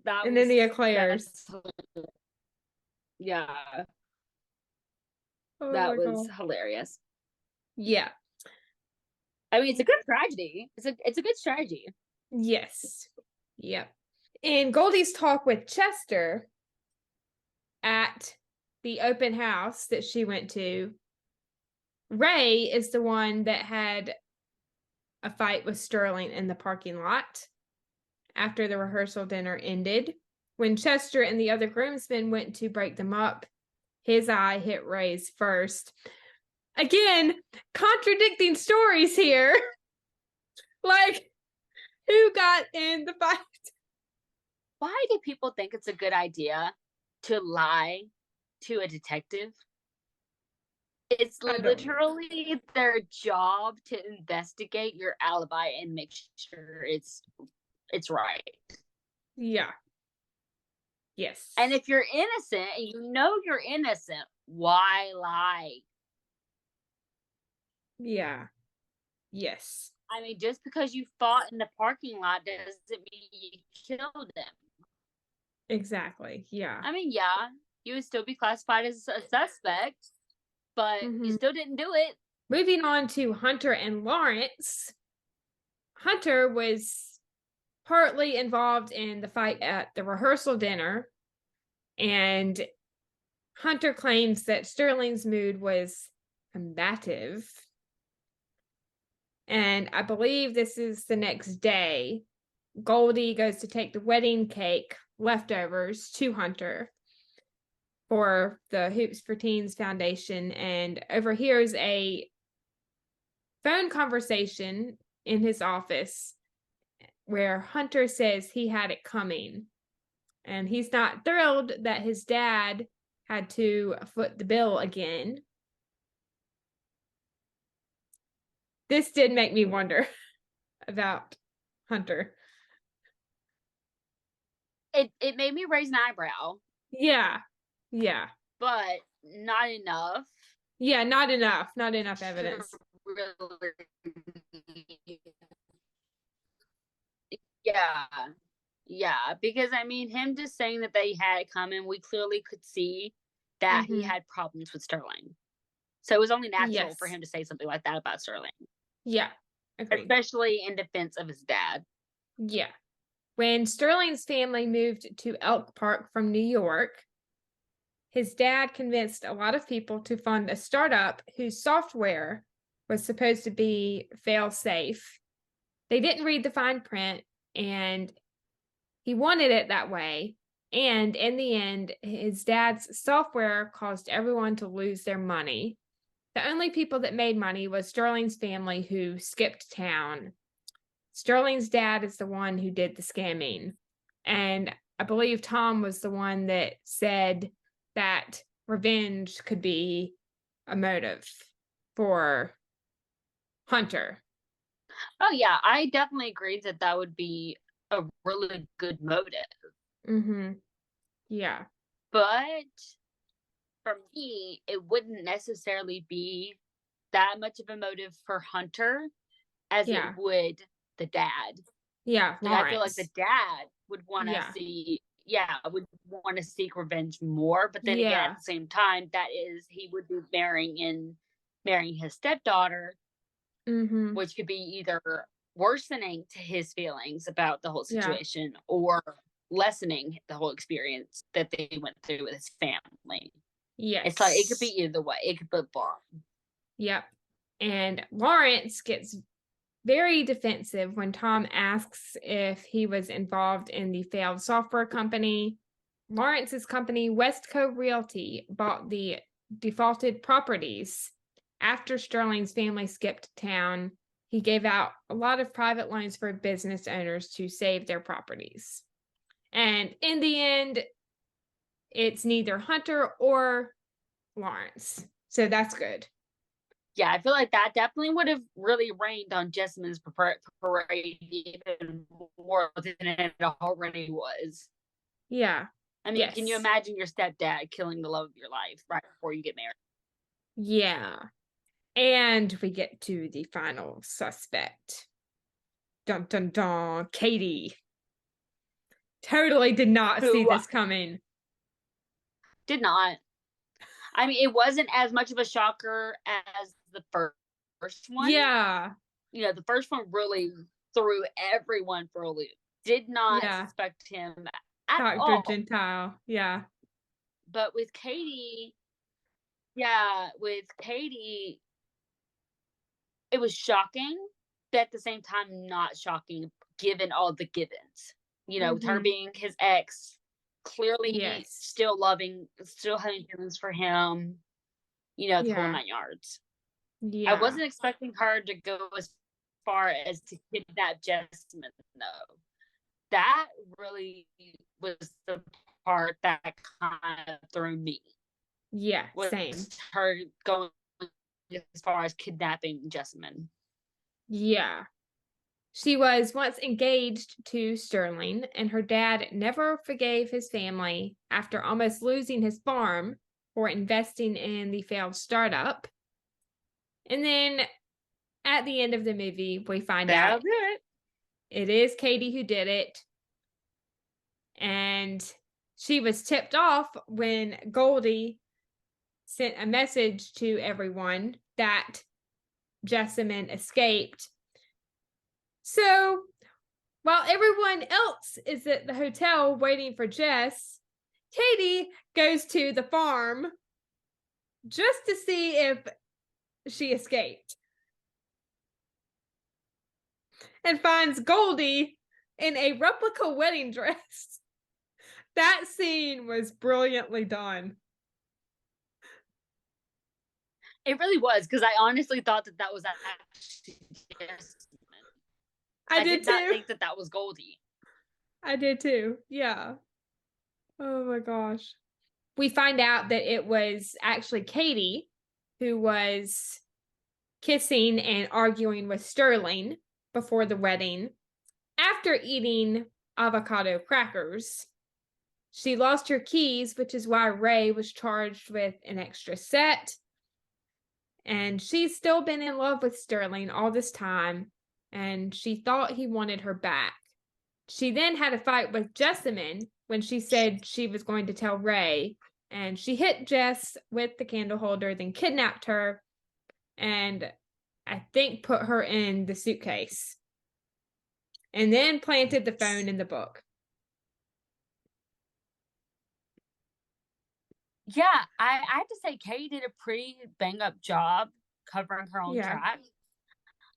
[SPEAKER 1] And then the eclairs.
[SPEAKER 2] that's yeah,
[SPEAKER 1] Oh
[SPEAKER 2] that
[SPEAKER 1] my
[SPEAKER 2] was
[SPEAKER 1] god.
[SPEAKER 2] hilarious.
[SPEAKER 1] Yeah.
[SPEAKER 2] I mean, it's a good tragedy. It's a good strategy.
[SPEAKER 1] Yes. Yep. In Goldie's talk with Chester at the open house that she went to, Ray is the one that had a fight with Sterling in the parking lot after the rehearsal dinner ended. When Chester and the other groomsmen went to break them up, his eye hit Ray's first. Again, contradicting stories here. Like, who got in the fight?
[SPEAKER 2] Why do people think it's a good idea to lie to a detective? It's literally their job to investigate your alibi and make sure it's right.
[SPEAKER 1] Yeah. Yes.
[SPEAKER 2] And if you're innocent and you know you're innocent, why lie?
[SPEAKER 1] Yeah. Yes.
[SPEAKER 2] I mean, just because you fought in the parking lot doesn't mean you killed him.
[SPEAKER 1] Exactly. Yeah.
[SPEAKER 2] I mean, yeah, you would still be classified as a suspect, but you still didn't do it.
[SPEAKER 1] Moving on to Hunter and Lawrence. Hunter was partly involved in the fight at the rehearsal dinner, and Hunter claims that Sterling's mood was combative. And I believe this is the next day. Goldie goes to take the wedding cake leftovers to Hunter for the Hoops for Teens Foundation and overhears a phone conversation in his office where Hunter says he had it coming. And he's not thrilled that his dad had to foot the bill again. This did make me wonder about Hunter.
[SPEAKER 2] It made me raise an eyebrow.
[SPEAKER 1] Yeah. Yeah.
[SPEAKER 2] but not enough.
[SPEAKER 1] Yeah, not enough. Not enough evidence.
[SPEAKER 2] Really, yeah. Yeah, because I mean, him just saying that they had it coming, we clearly could see that he had problems with Sterling. So it was only natural for him to say something like that about Sterling.
[SPEAKER 1] Yeah, agreed.
[SPEAKER 2] Especially in defense of his dad.
[SPEAKER 1] Yeah. When Sterling's family moved to Elk Park from New York, his dad convinced a lot of people to fund a startup whose software was supposed to be fail-safe. They didn't read the fine print, and he wanted it that way. And in the end, his dad's software caused everyone to lose their money. The only people that made money was Sterling's family, who skipped town. Sterling's dad is the one who did the scamming. And I believe Tom was the one that said that revenge could be a motive for Hunter.
[SPEAKER 2] Oh, yeah, I definitely agree that that would be a really good motive.
[SPEAKER 1] Mm-hmm. Yeah.
[SPEAKER 2] But for me, it wouldn't necessarily be that much of a motive for Hunter as it would the dad.
[SPEAKER 1] Yeah,
[SPEAKER 2] like, I feel like the dad would want to would want to seek revenge more. But then again, at the same time, that is, he would be marrying his stepdaughter, which could be either worsening to his feelings about the whole situation or lessening the whole experience that they went through with his family.
[SPEAKER 1] Yes.
[SPEAKER 2] It's like, it could be either way. It could be both.
[SPEAKER 1] Yep. And Lawrence gets very defensive when Tom asks if he was involved in the failed software company. Lawrence's company, Westco Realty, bought the defaulted properties. After Sterling's family skipped town, he gave out a lot of private loans for business owners to save their properties. And in the end, it's neither Hunter or Lawrence. So that's good.
[SPEAKER 2] Yeah, I feel like that definitely would have really rained on Jessamyn's parade even more than it already was.
[SPEAKER 1] Yeah.
[SPEAKER 2] I mean, can you imagine your stepdad killing the love of your life right before you get married?
[SPEAKER 1] Yeah. And we get to the final suspect. Dun dun dun. Katie. Totally did not see this coming.
[SPEAKER 2] Did not. I mean, it wasn't as much of a shocker as the first one.
[SPEAKER 1] Yeah.
[SPEAKER 2] You know, the first one really threw everyone for a loop. Did not suspect him at all.
[SPEAKER 1] Dr. Gentile. Yeah.
[SPEAKER 2] But with Katie, it was shocking, but at the same time not shocking given all the givens. You know, with her being his ex, clearly still having feelings for him, you know, the whole 9 yards. Yeah. I wasn't expecting her to go as far as to kidnap Jessamyn, though. That really was the part that kind of threw me.
[SPEAKER 1] Yeah, same.
[SPEAKER 2] Her going as far as kidnapping Jessamyn.
[SPEAKER 1] Yeah. She was once engaged to Sterling, and her dad never forgave his family after almost losing his farm for investing in the failed startup. And then at the end of the movie, we find out it is Katie who did it. And she was tipped off when Goldie sent a message to everyone that Jessamyn escaped. So while everyone else is at the hotel waiting for Jess, Katie goes to the farm just to see if she escaped and finds Goldie in a replica wedding dress. That scene was brilliantly done.
[SPEAKER 2] It really was, because I honestly thought that was actually Jessamyn. I did not think that was Goldie.
[SPEAKER 1] I did too. Yeah. Oh my gosh. We find out that it was actually Katie who was kissing and arguing with Sterling before the wedding after eating avocado crackers. She lost her keys, which is why Ray was charged with an extra set. And she's still been in love with Sterling all this time, and she thought he wanted her back. She then had a fight with Jessamine when she said she was going to tell Ray, and she hit Jess with the candle holder, then kidnapped her, and I think put her in the suitcase, and then planted the phone in the book.
[SPEAKER 2] Yeah, I have to say, Kay did a pretty bang up job covering her own tracks.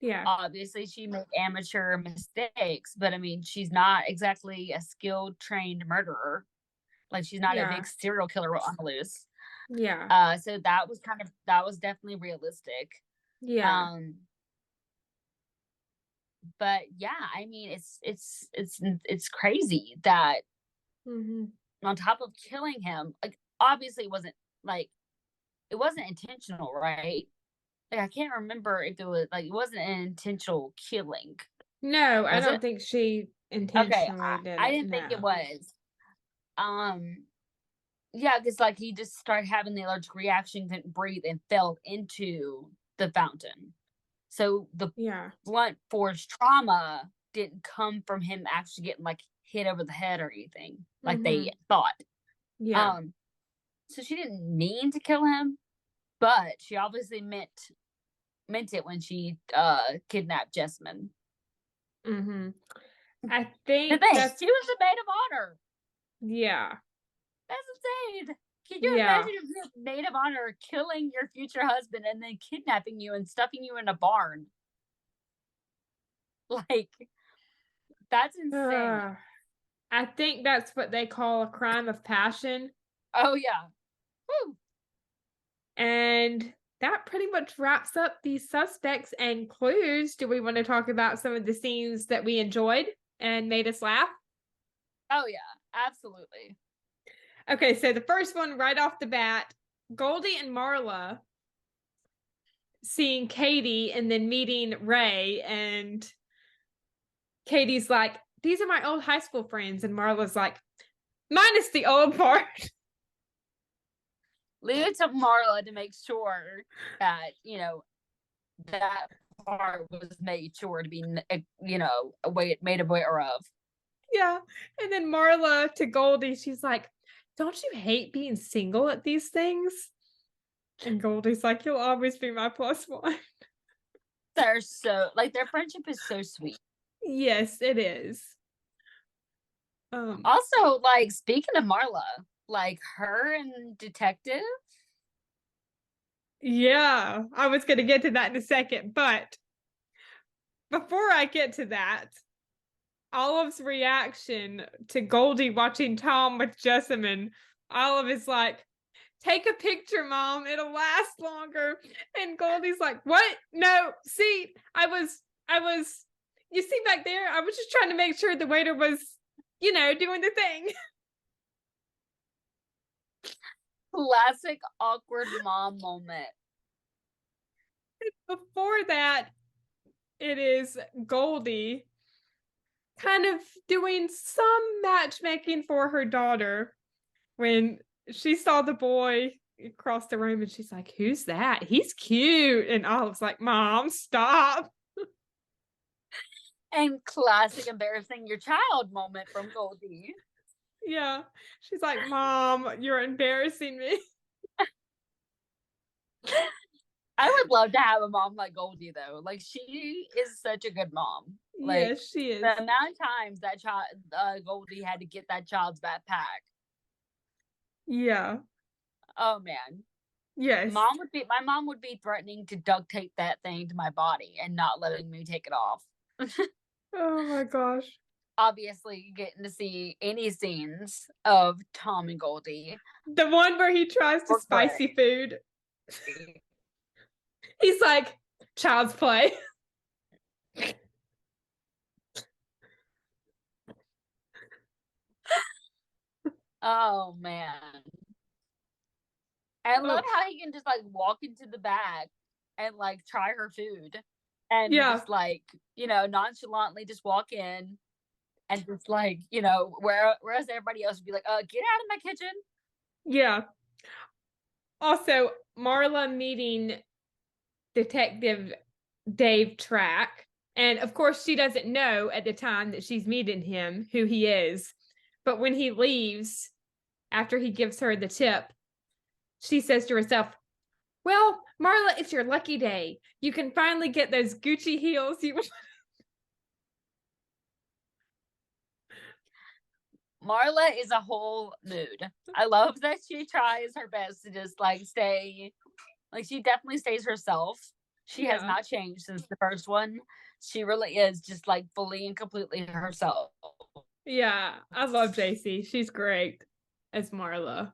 [SPEAKER 1] Yeah.
[SPEAKER 2] Obviously, she made amateur mistakes, but I mean, she's not exactly a skilled, trained murderer. Like, she's not a big serial killer on the loose.
[SPEAKER 1] Yeah.
[SPEAKER 2] So that was definitely realistic.
[SPEAKER 1] Yeah.
[SPEAKER 2] But yeah, I mean, it's crazy that on top of killing him, like, obviously it wasn't intentional, right? Like, I can't remember if it was, like, it wasn't an intentional killing.
[SPEAKER 1] No, I don't think she intentionally did it.
[SPEAKER 2] I didn't think it was. Yeah, because, like, he just started having the allergic reaction, couldn't breathe, and fell into the fountain. So the blunt force trauma didn't come from him actually getting, like, hit over the head or anything, like they thought.
[SPEAKER 1] Yeah.
[SPEAKER 2] So she didn't mean to kill him, but she obviously meant it when she kidnapped Jessamine.
[SPEAKER 1] I think
[SPEAKER 2] she was the maid of honor.
[SPEAKER 1] Yeah.
[SPEAKER 2] That's insane. Can you imagine if you're maid of honor killing your future husband and then kidnapping you and stuffing you in a barn? Like, that's insane.
[SPEAKER 1] I think that's what they call a crime of passion.
[SPEAKER 2] Oh, yeah. Woo.
[SPEAKER 1] And that pretty much wraps up these suspects and clues. Do we want to talk about some of the scenes that we enjoyed and made us laugh?
[SPEAKER 2] Oh, yeah, absolutely.
[SPEAKER 1] Okay, so the first one right off the bat, Goldie and Marla seeing Katie and then meeting Ray, and Katie's like, these are my old high school friends, and Marla's like, minus the old part.
[SPEAKER 2] Leave it to Marla to make sure that, that part was made sure to be, made aware of.
[SPEAKER 1] Yeah. And then Marla to Goldie, she's like, don't you hate being single at these things? And Goldie's like, you'll always be my plus one.
[SPEAKER 2] They're so, like, their friendship is so sweet.
[SPEAKER 1] Yes, it is.
[SPEAKER 2] Also, like, speaking of Marla, like, her and Detective.
[SPEAKER 1] Yeah, I was going to get to that in a second, but before I get to that, Olive's reaction to Goldie watching Tom with Jessamine, Olive is like, take a picture, Mom, it'll last longer. And Goldie's like, what? No, see, I was, you see back there, I was just trying to make sure the waiter was, doing the thing.
[SPEAKER 2] Classic awkward mom moment.
[SPEAKER 1] Before that, it is Goldie kind of doing some matchmaking for her daughter when she saw the boy across the room and she's like, who's that? He's cute. And Olive's like, Mom, stop.
[SPEAKER 2] And classic embarrassing your child moment from Goldie.
[SPEAKER 1] Yeah. She's like, Mom, you're embarrassing me.
[SPEAKER 2] I would love to have a mom like Goldie, though. Like, she is such a good mom. Like,
[SPEAKER 1] yes, she is.
[SPEAKER 2] The amount of times that child, Goldie had to get that child's backpack.
[SPEAKER 1] Yeah.
[SPEAKER 2] Oh, man.
[SPEAKER 1] Yes.
[SPEAKER 2] My mom would be threatening to duct tape that thing to my body and not letting me take it off.
[SPEAKER 1] Oh my gosh.
[SPEAKER 2] Obviously, getting to see any scenes of Tom and Goldie.
[SPEAKER 1] The one where he tries to spicy food. He's like, child's play.
[SPEAKER 2] Oh, man. I love how he can just, like, walk into the bag and, like, try her food. And just, like, nonchalantly just walk in, and just like, whereas everybody else would be like, get out of my kitchen.
[SPEAKER 1] Yeah. Also, Marla meeting Detective Dave Track. And of course, she doesn't know at the time that she's meeting him who he is. But when he leaves, after he gives her the tip, she says to herself, well, Marla, it's your lucky day. You can finally get those Gucci heels you
[SPEAKER 2] Marla is a whole mood. I love that she tries her best to just like stay, like she definitely stays herself. She has not changed since the first one. She really is just like fully and completely herself.
[SPEAKER 1] Yeah, I love JC. She's great as Marla.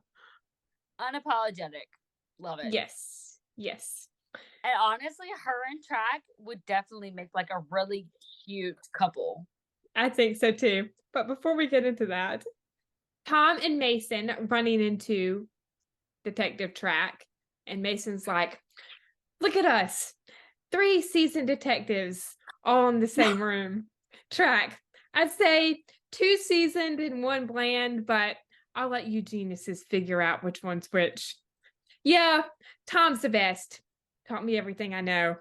[SPEAKER 2] Unapologetic. Love it.
[SPEAKER 1] Yes. Yes.
[SPEAKER 2] And honestly, her and Track would definitely make like a really cute couple.
[SPEAKER 1] I think so too. But before we get into that, Tom and Mason running into Detective Track, and Mason's like, look at us, 3 seasoned detectives all in the same room. Track, I'd say 2 seasoned and 1 bland, but I'll let you geniuses figure out which one's which. Yeah, Tom's the best. Taught me everything I know.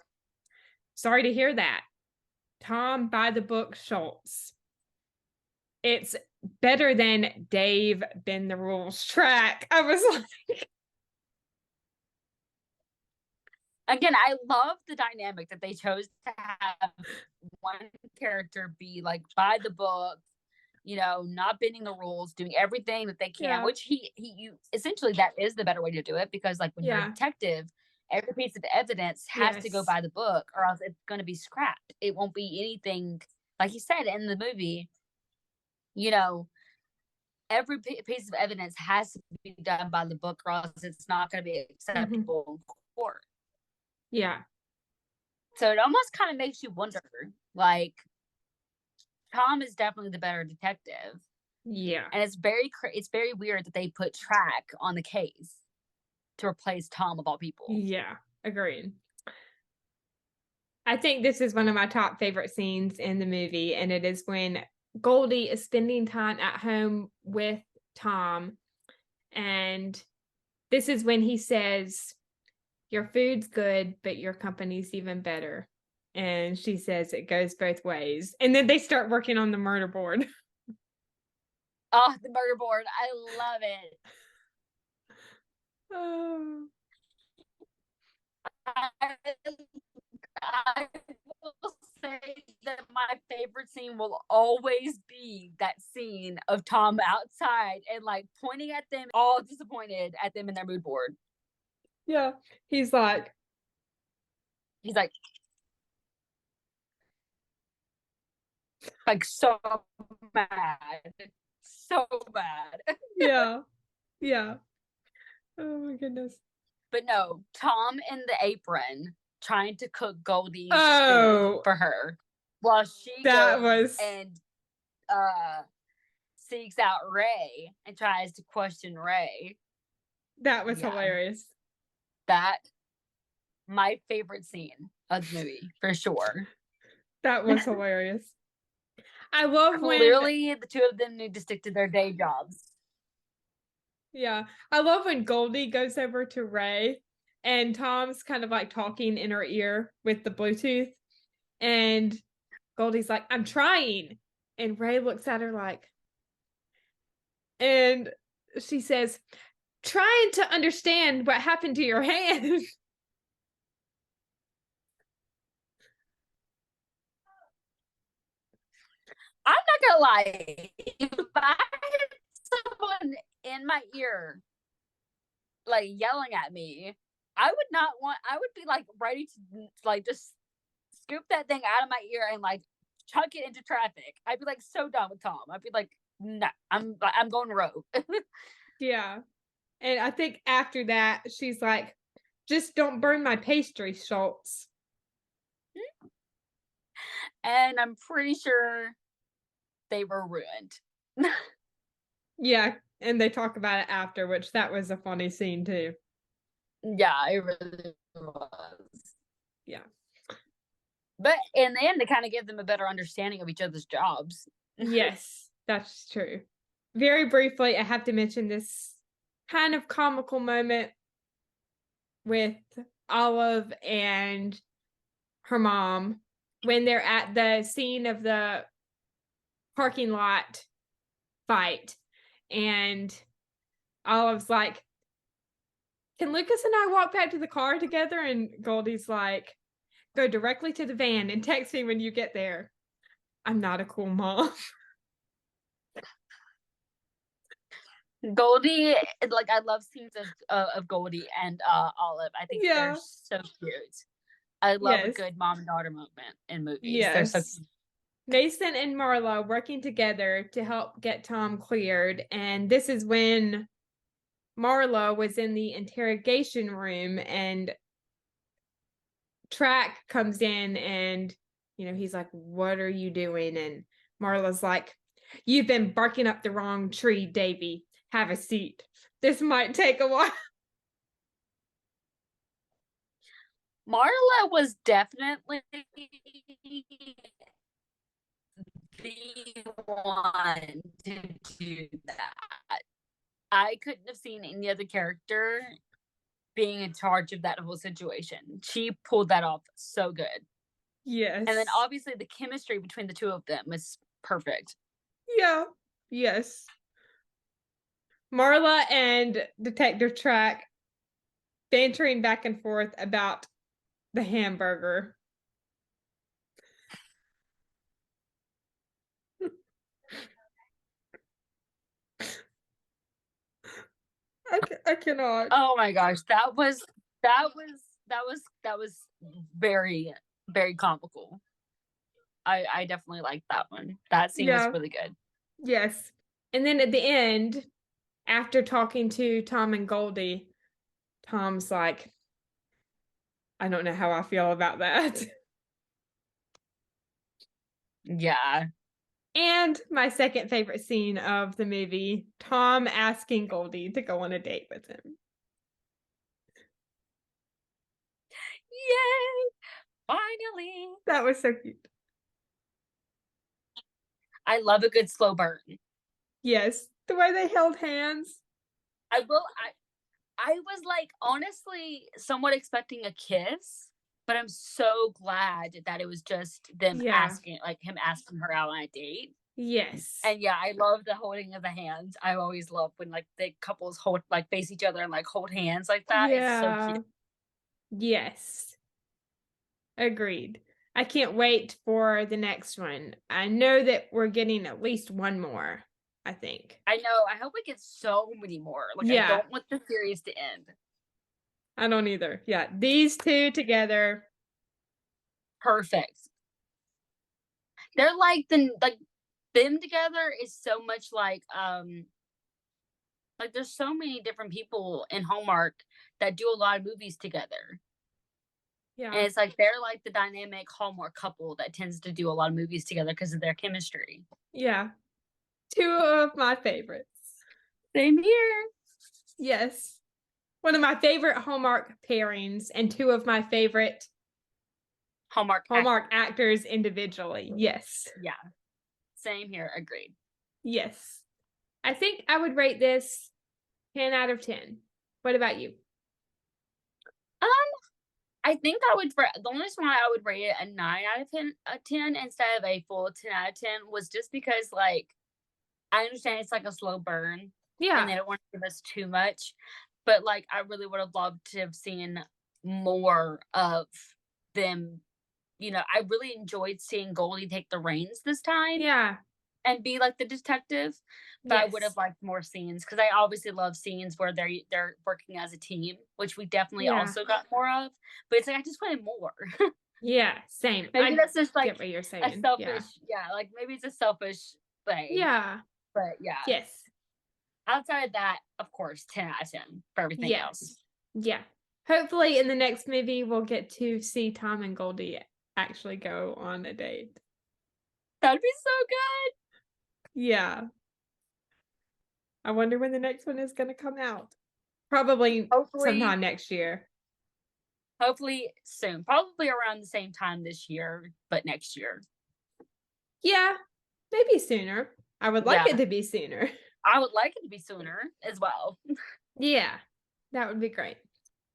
[SPEAKER 1] Sorry to hear that. Tom by the book Schultz. It's better than Dave bend the rules Track. I was like,
[SPEAKER 2] again, I love the dynamic that they chose to have one character be like by the book, not bending the rules, doing everything that they can, which you essentially that is the better way to do it, because like when you're a detective, every piece of evidence has to go by the book or else it's going to be scrapped. It won't be anything, like he said in the movie, every piece of evidence has to be done by the book or else it's not going to be acceptable in court.
[SPEAKER 1] Yeah.
[SPEAKER 2] So it almost kind of makes you wonder, like, Tom is definitely the better detective.
[SPEAKER 1] Yeah.
[SPEAKER 2] And it's very weird that they put Track on the case to replace Tom of all people.
[SPEAKER 1] Yeah, agreed. I think this is one of my top favorite scenes in the movie, and it is when Goldie is spending time at home with Tom, and this is when he says, your food's good, but your company's even better. And she says it goes both ways. And then they start working on the murder board.
[SPEAKER 2] Oh, the murder board. I love it.
[SPEAKER 1] Oh.
[SPEAKER 2] I will say that my favorite scene will always be that scene of Tom outside and like pointing at them, all disappointed at them in their mood board.
[SPEAKER 1] Yeah. He's like,
[SPEAKER 2] so mad. So bad.
[SPEAKER 1] Yeah. Yeah. Oh my goodness.
[SPEAKER 2] But no, Tom in the apron trying to cook Goldie's food for her while she goes and seeks out Ray and tries to question Ray.
[SPEAKER 1] That was hilarious.
[SPEAKER 2] That my favorite scene of the movie for sure.
[SPEAKER 1] That was hilarious. I love
[SPEAKER 2] clearly the two of them need to stick to their day jobs.
[SPEAKER 1] Yeah, I love when Goldie goes over to Ray and Tom's kind of like talking in her ear with the Bluetooth, and Goldie's like, I'm trying. And Ray looks at her like, and she says, trying to understand what happened to your hand.
[SPEAKER 2] I'm not gonna lie. If I had someone in my ear like yelling at me, I would be like ready to like just scoop that thing out of my ear and like chuck it into traffic. I'd be like so done with Tom. I'd be like, no, I'm going rogue.
[SPEAKER 1] Yeah. And I think after that, she's like, just don't burn my pastry, Schultz.
[SPEAKER 2] And I'm pretty sure they were ruined.
[SPEAKER 1] Yeah. And they talk about it after, which that was a funny scene too.
[SPEAKER 2] Yeah, it really was.
[SPEAKER 1] Yeah.
[SPEAKER 2] But in the end, they kind of give them a better understanding of each other's jobs.
[SPEAKER 1] Yes, that's true. Very briefly, I have to mention this kind of comical moment with Olive and her mom when they're at the scene of the parking lot fight. And Olive's like, can Lucas and I walk back to the car together? And Goldie's like, go directly to the van and text me when you get there. I'm not a cool mom.
[SPEAKER 2] Goldie, like I love scenes of Goldie and Olive. I think they're
[SPEAKER 1] Yeah.
[SPEAKER 2] so cute. I love a
[SPEAKER 1] Yes.
[SPEAKER 2] good mom and daughter moment in movies. They're so
[SPEAKER 1] Yes.
[SPEAKER 2] cute.
[SPEAKER 1] Mason and Marla working together to help get Tom cleared. And this is when Marla was in the interrogation room and Track comes in and, he's like, what are you doing? And Marla's like, you've been barking up the wrong tree, Davy. Have a seat. This might take a while.
[SPEAKER 2] Marla was definitely the one to do that. I couldn't have seen any other character being in charge of that whole situation. She pulled that off so good.
[SPEAKER 1] Yes.
[SPEAKER 2] And then obviously the chemistry between the two of them was perfect.
[SPEAKER 1] Yeah. Yes. Marla and Detective Track bantering back and forth about the hamburger. I cannot.
[SPEAKER 2] Oh my gosh, that was very, very comical. I definitely liked that one. That scene was really good.
[SPEAKER 1] Yes. And then at the end, after talking to Tom and Goldie, Tom's like, I don't know how I feel about that.
[SPEAKER 2] Yeah.
[SPEAKER 1] And my second favorite scene of the movie, Tom asking Goldie to go on a date with him.
[SPEAKER 2] Yay! Finally.
[SPEAKER 1] That was so cute.
[SPEAKER 2] I love a good slow burn.
[SPEAKER 1] Yes. The way they held hands.
[SPEAKER 2] I was like honestly somewhat expecting a kiss, but I'm so glad that it was just them asking, like him asking her out on a date.
[SPEAKER 1] Yes.
[SPEAKER 2] And yeah, I love the holding of the hands. I always love when like the couples hold like face each other and like hold hands like that. Yeah. It's so cute.
[SPEAKER 1] Yes. Agreed. I can't wait for the next one. I know that we're getting at least one more, I think.
[SPEAKER 2] I know. I hope we get so many more. Like I don't want the series to end.
[SPEAKER 1] I don't either. Yeah. These two together.
[SPEAKER 2] Perfect. They're like them together is so much like there's so many different people in Hallmark that do a lot of movies together. Yeah. And it's like they're like the dynamic Hallmark couple that tends to do a lot of movies together because of their chemistry.
[SPEAKER 1] Yeah. Two of my favorites.
[SPEAKER 2] Same here.
[SPEAKER 1] Yes. One of my favorite Hallmark pairings and two of my favorite Hallmark actors individually. Yes.
[SPEAKER 2] Yeah. Same here. Agreed.
[SPEAKER 1] Yes. I think I would rate this 10 out of 10. What about you?
[SPEAKER 2] I think I would, the only reason why I would rate it a 9 out of 10 instead of a full 10 out of 10 was just because, like, I understand it's like a slow burn. Yeah. And they don't want to give us too much. But, like, I really would have loved to have seen more of them. You know, I really enjoyed seeing Goldie take the reins this time. Yeah. And be like the detective. But I would have liked more scenes because I obviously love scenes where they're working as a team, which we definitely also got more of. But it's like I just wanted more. Yeah, same. Maybe that's just like get what you're saying. A selfish, like maybe it's a selfish thing. Yeah. But yeah. Yes. Outside of that, of course, 10 out of 10 for everything else. Yeah. Hopefully in the next movie we'll get to see Tom and Goldie actually go on a date. That'd be so good. Yeah. I wonder when the next one is going to come out. Hopefully sometime next year. Hopefully soon. Probably around the same time this year, but next year. Yeah.
[SPEAKER 1] maybe sooner. I would like
[SPEAKER 2] Yeah.
[SPEAKER 1] it to be sooner.
[SPEAKER 2] I would like it to be sooner as well.
[SPEAKER 1] Yeah, that would be great.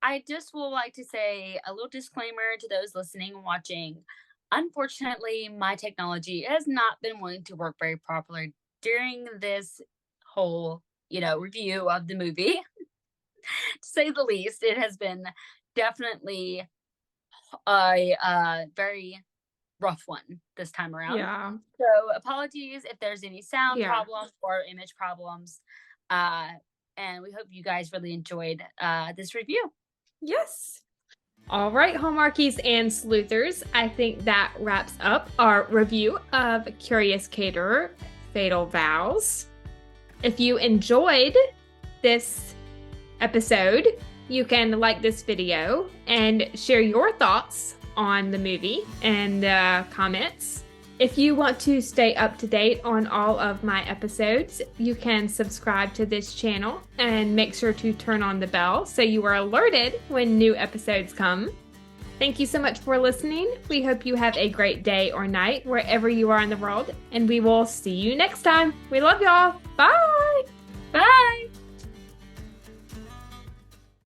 [SPEAKER 2] I just would like to say a little disclaimer to those listening and watching. Unfortunately, my technology has not been willing to work very properly during this whole, review of the movie. To say the least, it has been definitely a very rough one this time around.
[SPEAKER 1] Yeah.
[SPEAKER 2] So apologies if there's any sound problems or image problems. And we hope you guys really enjoyed this review.
[SPEAKER 1] Yes. All right, Hallmarkies and Sleuthers, I think that wraps up our review of Curious Caterer, Fatal Vows. If you enjoyed this episode, you can like this video and share your thoughts on the movie and comments. If you want to stay up to date on all of my episodes, you can subscribe to this channel and make sure to turn on the bell so you are alerted when new episodes come. Thank you so much for listening. We hope you have a great day or night wherever you are in the world, and we will see you next time. We love y'all. Bye.
[SPEAKER 2] Bye.